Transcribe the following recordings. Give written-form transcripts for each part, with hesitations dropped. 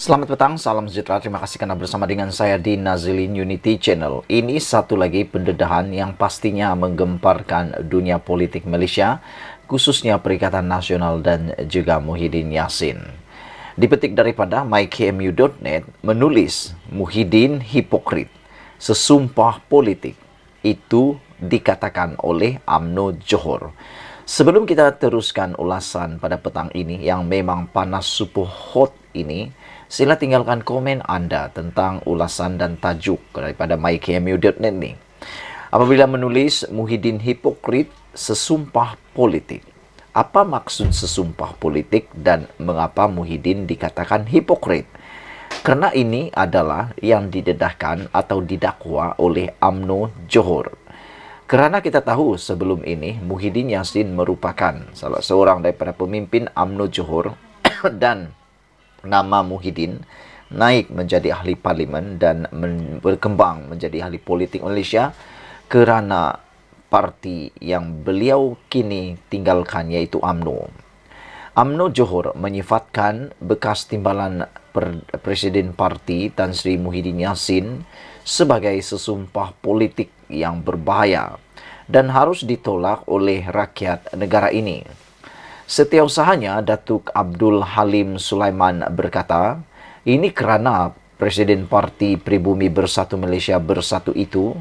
Selamat petang, salam sejahtera. Terima kasih karena bersama dengan saya di Nazilin Unity Channel. Ini satu lagi pendedahan yang pastinya menggemparkan dunia politik Malaysia, khususnya Perikatan Nasional dan juga Muhyiddin Yassin. Dipetik daripada mykmu.net menulis Muhyiddin hipokrit, sesumpah politik. Itu dikatakan oleh UMNO Johor. Sebelum kita teruskan ulasan pada petang ini yang memang panas super hot ini, sila tinggalkan komen anda tentang ulasan dan tajuk daripada mykmu.net ni. Apabila menulis Muhyiddin hipokrit, sesumpah politik. Apa maksud sesumpah politik dan mengapa Muhyiddin dikatakan hipokrit? Kerana ini adalah yang didedahkan atau didakwa oleh UMNO Johor. Kerana kita tahu sebelum ini Muhyiddin Yassin merupakan salah seorang daripada pemimpin UMNO Johor dan nama Muhyiddin naik menjadi ahli parlimen dan berkembang menjadi ahli politik Malaysia kerana parti yang beliau kini tinggalkan iaitu UMNO. UMNO Johor menyifatkan bekas timbalan Presiden Parti Tan Sri Muhyiddin Yassin sebagai sesumpah politik yang berbahaya dan harus ditolak oleh rakyat negara ini. Setiausahanya Datuk Abdul Halim Sulaiman berkata, ini kerana Presiden Parti Pribumi Bersatu Malaysia Bersatu itu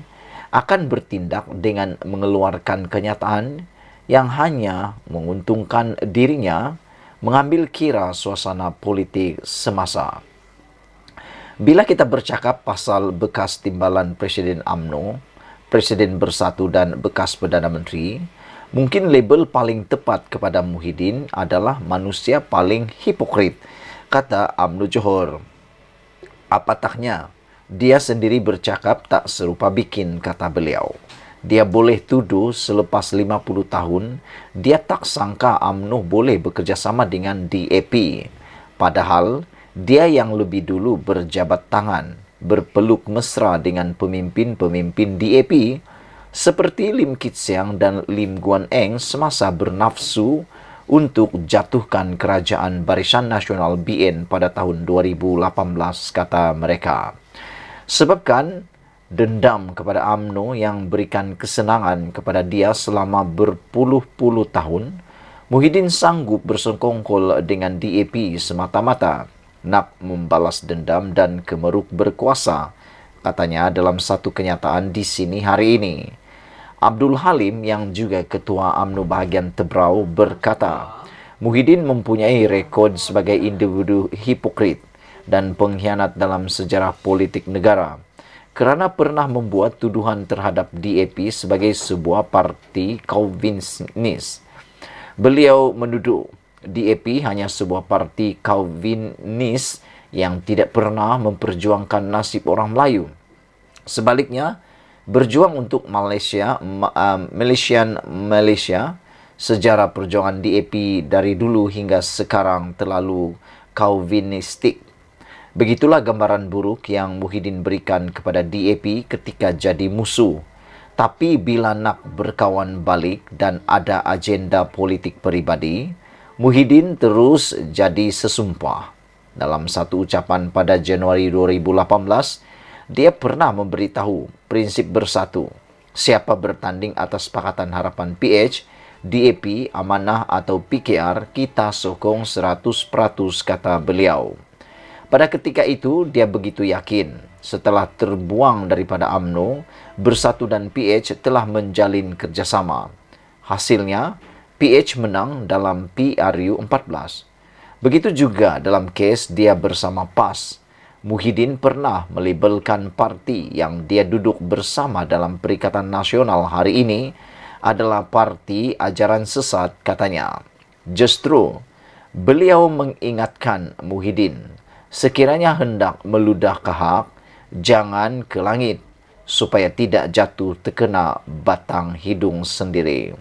akan bertindak dengan mengeluarkan kenyataan yang hanya menguntungkan dirinya, mengambil kira suasana politik semasa. Bila kita bercakap pasal bekas timbalan Presiden UMNO, Presiden Bersatu dan bekas Perdana Menteri, mungkin label paling tepat kepada Muhyiddin adalah manusia paling hipokrit, kata UMNO Johor. Apatahnya, dia sendiri bercakap tak serupa bikin, kata beliau. Dia boleh tuduh selepas 50 tahun, dia tak sangka UMNO boleh bekerjasama dengan DAP. Padahal, dia yang lebih dulu berjabat tangan, berpeluk mesra dengan pemimpin-pemimpin DAP seperti Lim Kit Siang dan Lim Guan Eng semasa bernafsu untuk jatuhkan kerajaan Barisan Nasional BN pada tahun 2018, kata mereka. Sebabkan dendam kepada UMNO yang berikan kesenangan kepada dia selama berpuluh-puluh tahun, Muhyiddin sanggup bersengkongkol dengan DAP semata-mata nak membalas dendam dan kemeruk berkuasa, katanya dalam satu kenyataan di sini hari ini. Abdul Halim yang juga Ketua UMNO bahagian Tebrau berkata, Muhyiddin mempunyai rekod sebagai individu hipokrit dan pengkhianat dalam sejarah politik negara kerana pernah membuat tuduhan terhadap DAP sebagai sebuah parti Calvinis. Beliau menuduh DAP hanya sebuah parti Calvinis yang tidak pernah memperjuangkan nasib orang Melayu. Sebaliknya, berjuang untuk Malaysia, sejarah perjuangan DAP dari dulu hingga sekarang terlalu Calvinistik. Begitulah gambaran buruk yang Muhyiddin berikan kepada DAP ketika jadi musuh. Tapi bila nak berkawan balik dan ada agenda politik peribadi, Muhyiddin terus jadi sesumpah. Dalam satu ucapan pada Januari 2018, dia pernah memberitahu prinsip bersatu. Siapa bertanding atas Pakatan Harapan PH, DAP, Amanah atau PKR, kita sokong 100%, kata beliau. Pada ketika itu, dia begitu yakin setelah terbuang daripada UMNO, Bersatu dan PH telah menjalin kerjasama. Hasilnya, PH menang dalam PRU 14. Begitu juga dalam kes dia bersama PAS. Muhyiddin pernah melabelkan parti yang dia duduk bersama dalam Perikatan Nasional hari ini adalah parti ajaran sesat, katanya. Justru, beliau mengingatkan Muhyiddin, sekiranya hendak meludah ke hak, jangan ke langit, supaya tidak jatuh terkena batang hidung sendiri.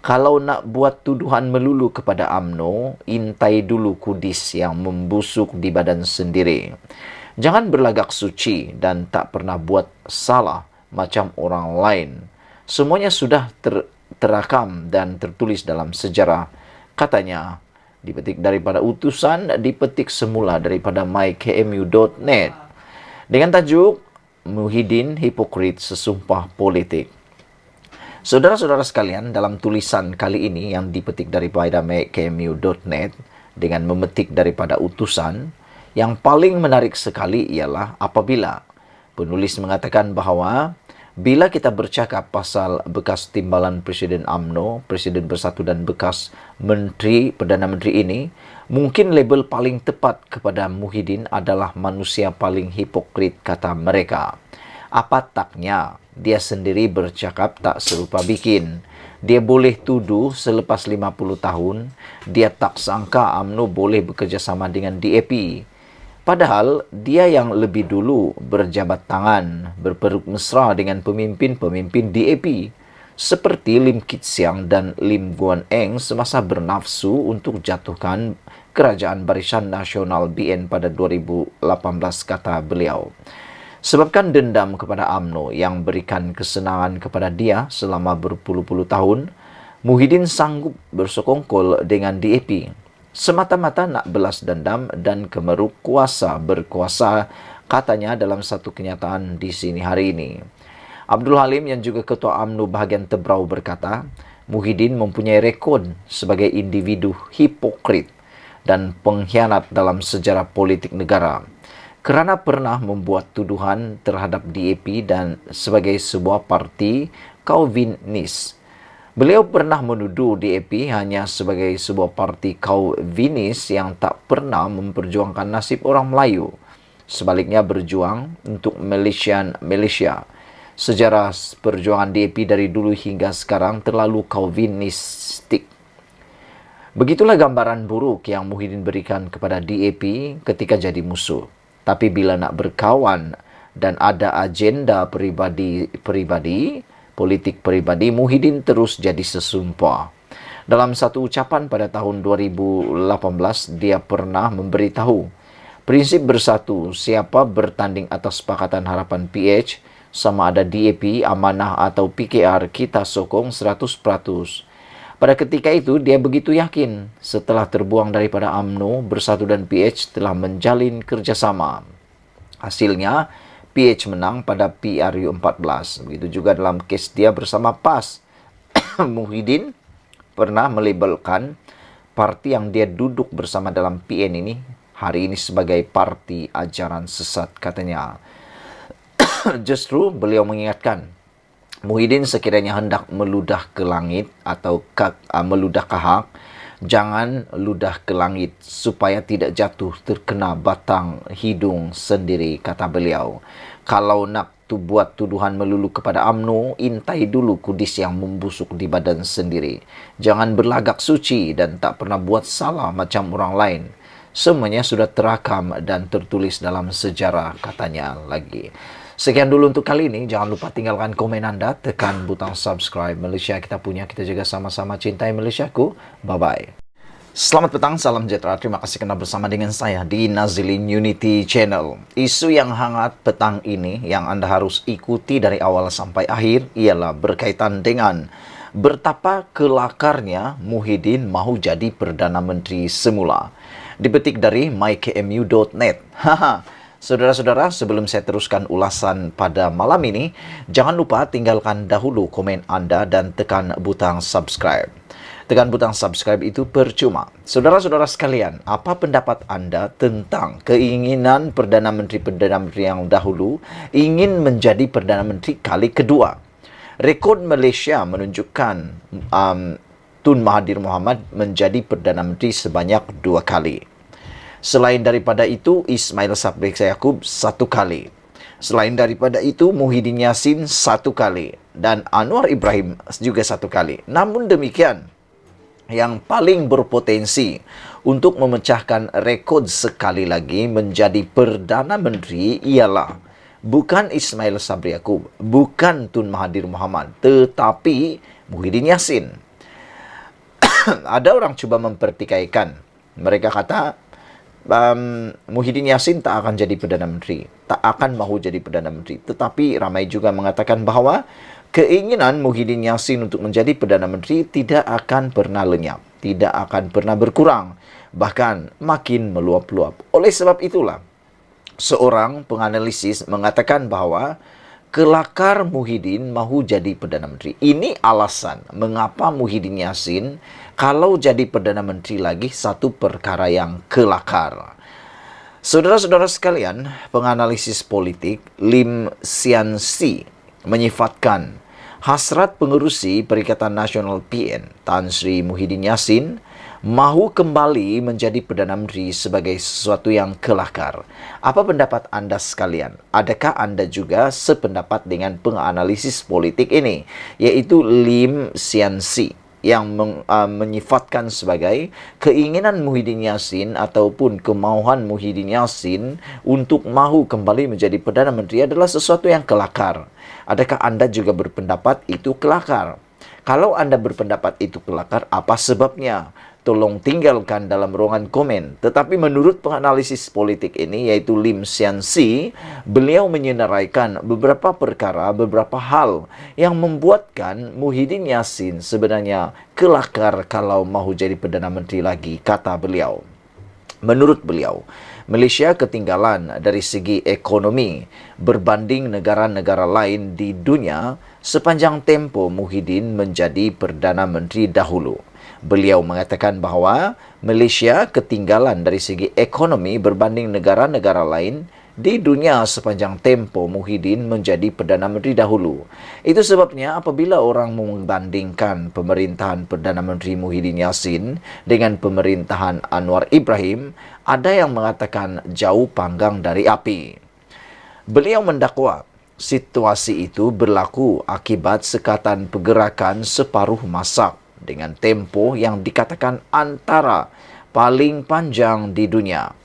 Kalau nak buat tuduhan melulu kepada UMNO, intai dulu kudis yang membusuk di badan sendiri. Jangan berlagak suci dan tak pernah buat salah macam orang lain. Semuanya sudah terakam dan tertulis dalam sejarah, katanya Dipetik daripada utusan, dipetik semula daripada mykmu.net. Dengan tajuk, Muhyiddin hipokrit sesumpah politik. Saudara-saudara sekalian, dalam tulisan kali ini yang dipetik daripada mykmu.net dengan memetik daripada utusan, yang paling menarik sekali ialah apabila penulis mengatakan bahawa bila kita bercakap pasal bekas timbalan Presiden UMNO, Presiden Bersatu dan bekas Perdana Menteri ini, mungkin label paling tepat kepada Muhyiddin adalah manusia paling hipokrit, kata mereka. Apa taknya? Dia sendiri bercakap tak serupa bikin. Dia boleh tuduh selepas 50 tahun, dia tak sangka UMNO boleh bekerjasama dengan DAP. Padahal dia yang lebih dulu berjabat tangan, berperuk mesra dengan pemimpin-pemimpin DAP seperti Lim Kit Siang dan Lim Guan Eng semasa bernafsu untuk jatuhkan Kerajaan Barisan Nasional BN pada 2018, kata beliau. Sebabkan dendam kepada UMNO yang berikan kesenangan kepada dia selama berpuluh-puluh tahun, Muhyiddin sanggup bersekongkol dengan DAP. Semata-mata nak belas dendam dan kemeruk kuasa berkuasa, katanya dalam satu kenyataan di sini hari ini. Abdul Halim yang juga Ketua UMNO bahagian Tebrau berkata, Muhyiddin mempunyai rekod sebagai individu hipokrit dan pengkhianat dalam sejarah politik negara kerana pernah membuat tuduhan terhadap DAP dan sebagai sebuah parti Kauvinis. Beliau pernah menuduh DAP hanya sebagai sebuah parti Kauvinis yang tak pernah memperjuangkan nasib orang Melayu. Sebaliknya berjuang untuk Malaysia. Sejarah perjuangan DAP dari dulu hingga sekarang terlalu Kauvinistik. Begitulah gambaran buruk yang Muhyiddin berikan kepada DAP ketika jadi musuh. Tapi bila nak berkawan dan ada agenda politik peribadi, Muhyiddin terus jadi sesumpah. Dalam satu ucapan pada tahun 2018, dia pernah memberitahu prinsip bersatu, siapa bertanding atas Pakatan Harapan PH, sama ada DAP, Amanah atau PKR, kita sokong 100%. Pada ketika itu, dia begitu yakin setelah terbuang daripada UMNO, Bersatu dan PH telah menjalin kerjasama. Hasilnya, PH menang pada PRU 14. Begitu juga dalam kes dia bersama PAS. Muhyiddin pernah melabelkan parti yang dia duduk bersama dalam PN ini hari ini sebagai parti ajaran sesat, katanya. Justru beliau mengingatkan, Muhyiddin sekiranya hendak meludah ke langit atau meludah kahak, jangan ludah ke langit supaya tidak jatuh terkena batang hidung sendiri, kata beliau. Kalau nak buat tuduhan melulu kepada UMNO, intai dulu kudis yang membusuk di badan sendiri. Jangan berlagak suci dan tak pernah buat salah macam orang lain. Semuanya sudah terakam dan tertulis dalam sejarah, katanya lagi. Sekian dulu untuk kali ini. Jangan lupa tinggalkan komen anda, tekan butang subscribe. Malaysia kita punya, kita juga sama-sama cintai Malaysiaku. Bye-bye. Selamat petang, salam sejahtera. Terima kasih kerana bersama dengan saya di Nazilin Unity Channel. Isu yang hangat petang ini yang anda harus ikuti dari awal sampai akhir ialah berkaitan dengan betapa kelakarnya Muhyiddin mahu jadi Perdana Menteri semula. Dipetik dari mykmu.net. Saudara-saudara, sebelum saya teruskan ulasan pada malam ini, jangan lupa tinggalkan dahulu komen anda dan tekan butang subscribe. Tekan butang subscribe itu percuma. Saudara-saudara sekalian, apa pendapat anda tentang keinginan Perdana Menteri yang dahulu ingin menjadi Perdana Menteri kali kedua? Rekod Malaysia menunjukkan Tun Mahathir Mohamad menjadi Perdana Menteri sebanyak 2 kali. Selain daripada itu, Ismail Sabri Yaakob 1 kali. Selain daripada itu, Muhyiddin Yassin 1 kali. Dan Anwar Ibrahim juga 1 kali. Namun demikian, yang paling berpotensi untuk memecahkan rekod sekali lagi menjadi Perdana Menteri ialah bukan Ismail Sabri Yaakob, bukan Tun Mahathir Mohamad, tetapi Muhyiddin Yassin. Ada orang cuba mempertikaikan. Mereka kata, Muhyiddin Yassin tak akan jadi Perdana Menteri, tak akan mahu jadi Perdana Menteri. Tetapi ramai juga mengatakan bahawa keinginan Muhyiddin Yassin untuk menjadi Perdana Menteri tidak akan pernah lenyap, tidak akan pernah berkurang, bahkan makin meluap-luap. Oleh sebab itulah, seorang penganalisis mengatakan bahawa kelakar Muhyiddin mahu jadi Perdana Menteri. Ini alasan mengapa Muhyiddin Yassin kalau jadi Perdana Menteri lagi satu perkara yang kelakar. Saudara-saudara sekalian, penganalisis politik Lim Sian Si menyifatkan hasrat pengerusi Perikatan Nasional PN Tan Sri Muhyiddin Yassin mahu kembali menjadi Perdana Menteri sebagai sesuatu yang kelakar. Apa pendapat anda sekalian? Adakah anda juga sependapat dengan penganalisis politik ini? Yaitu Lim Sian Si yang menyifatkan sebagai keinginan Muhyiddin Yassin ataupun kemauan Muhyiddin Yassin untuk mahu kembali menjadi Perdana Menteri adalah sesuatu yang kelakar. Adakah anda juga berpendapat itu kelakar? Kalau anda berpendapat itu kelakar, apa sebabnya? Tolong tinggalkan dalam ruangan komen. Tetapi menurut penganalisis politik ini, yaitu Lim Sian Si, beliau menyenaraikan beberapa perkara, beberapa hal yang membuatkan Muhyiddin Yassin sebenarnya kelakar kalau mahu jadi Perdana Menteri lagi, kata beliau. Menurut beliau, Malaysia ketinggalan dari segi ekonomi berbanding negara-negara lain di dunia sepanjang tempoh Muhyiddin menjadi Perdana Menteri dahulu. Beliau mengatakan bahawa Malaysia ketinggalan dari segi ekonomi berbanding negara-negara lain di dunia sepanjang tempoh Muhyiddin menjadi Perdana Menteri dahulu. Itu sebabnya apabila orang membandingkan pemerintahan Perdana Menteri Muhyiddin Yassin dengan pemerintahan Anwar Ibrahim, ada yang mengatakan jauh panggang dari api. Beliau mendakwa situasi itu berlaku akibat sekatan pergerakan separuh masak dengan tempoh yang dikatakan antara paling panjang di dunia.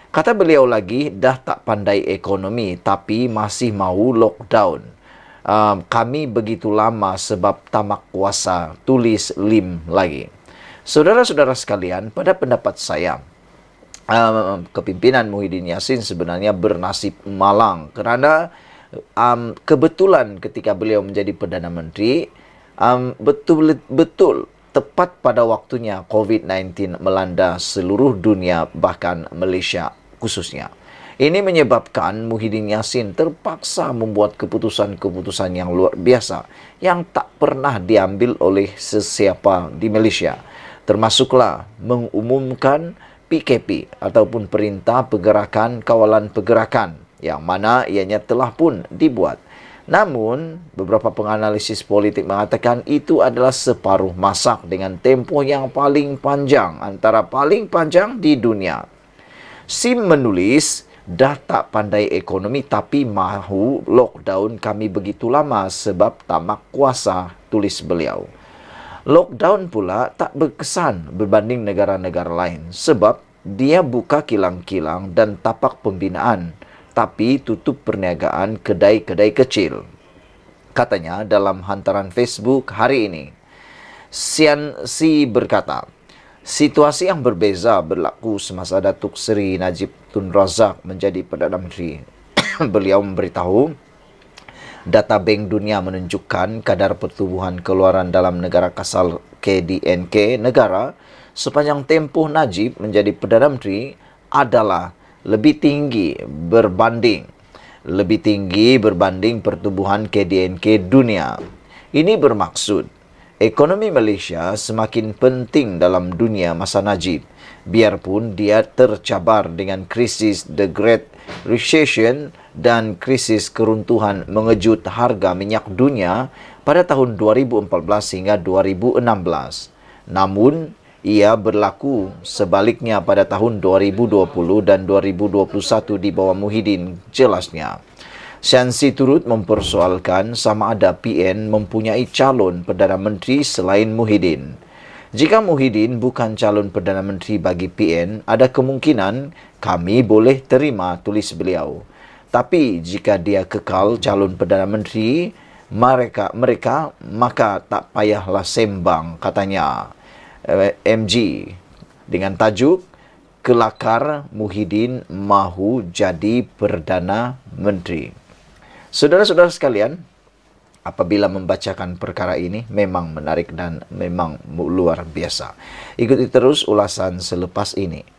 Kata beliau lagi, dah tak pandai ekonomi tapi masih mahu lockdown. Kami begitu lama sebab tamak kuasa, tulis Lim lagi. Saudara-saudara sekalian, pada pendapat saya, kepimpinan Muhyiddin Yassin sebenarnya bernasib malang kerana kebetulan ketika beliau menjadi Perdana Menteri, betul-betul tepat pada waktunya COVID-19 melanda seluruh dunia, bahkan Malaysia khususnya. Ini menyebabkan Muhyiddin Yassin terpaksa membuat keputusan-keputusan yang luar biasa yang tak pernah diambil oleh sesiapa di Malaysia. Termasuklah mengumumkan PKP ataupun Perintah Pergerakan Kawalan Pergerakan yang mana ianya telah pun dibuat. Namun, beberapa penganalisis politik mengatakan itu adalah separuh masak dengan tempoh yang paling panjang, antara paling panjang di dunia. Sim menulis, dah tak pandai ekonomi tapi mahu lockdown kami begitu lama sebab tamak kuasa, tulis beliau. Lockdown pula tak berkesan berbanding negara-negara lain sebab dia buka kilang-kilang dan tapak pembinaan, tapi tutup perniagaan kedai-kedai kecil. Katanya dalam hantaran Facebook hari ini. Sian Si berkata, situasi yang berbeza berlaku semasa Datuk Seri Najib Tun Razak menjadi Perdana Menteri. Beliau memberitahu, data Bank Dunia menunjukkan kadar pertumbuhan keluaran dalam negara kasar KDNK negara sepanjang tempoh Najib menjadi Perdana Menteri adalah lebih tinggi berbanding pertumbuhan KDNK dunia. Ini bermaksud ekonomi Malaysia semakin penting dalam dunia masa Najib, biarpun dia tercabar dengan krisis The Great Recession dan krisis keruntuhan mengejut harga minyak dunia pada tahun 2014 hingga 2016. Namun, ia berlaku sebaliknya pada tahun 2020 dan 2021 di bawah Muhyiddin, jelasnya. Sian Si turut mempersoalkan sama ada PN mempunyai calon Perdana Menteri selain Muhyiddin. Jika Muhyiddin bukan calon Perdana Menteri bagi PN, ada kemungkinan kami boleh terima, tulis beliau. Tapi jika dia kekal calon Perdana Menteri, mereka maka tak payahlah sembang, katanya. MG dengan tajuk kelakar Muhyiddin mahu jadi Perdana Menteri. Saudara-saudara sekalian, apabila membacakan perkara ini memang menarik dan memang luar biasa. Ikuti terus ulasan selepas ini.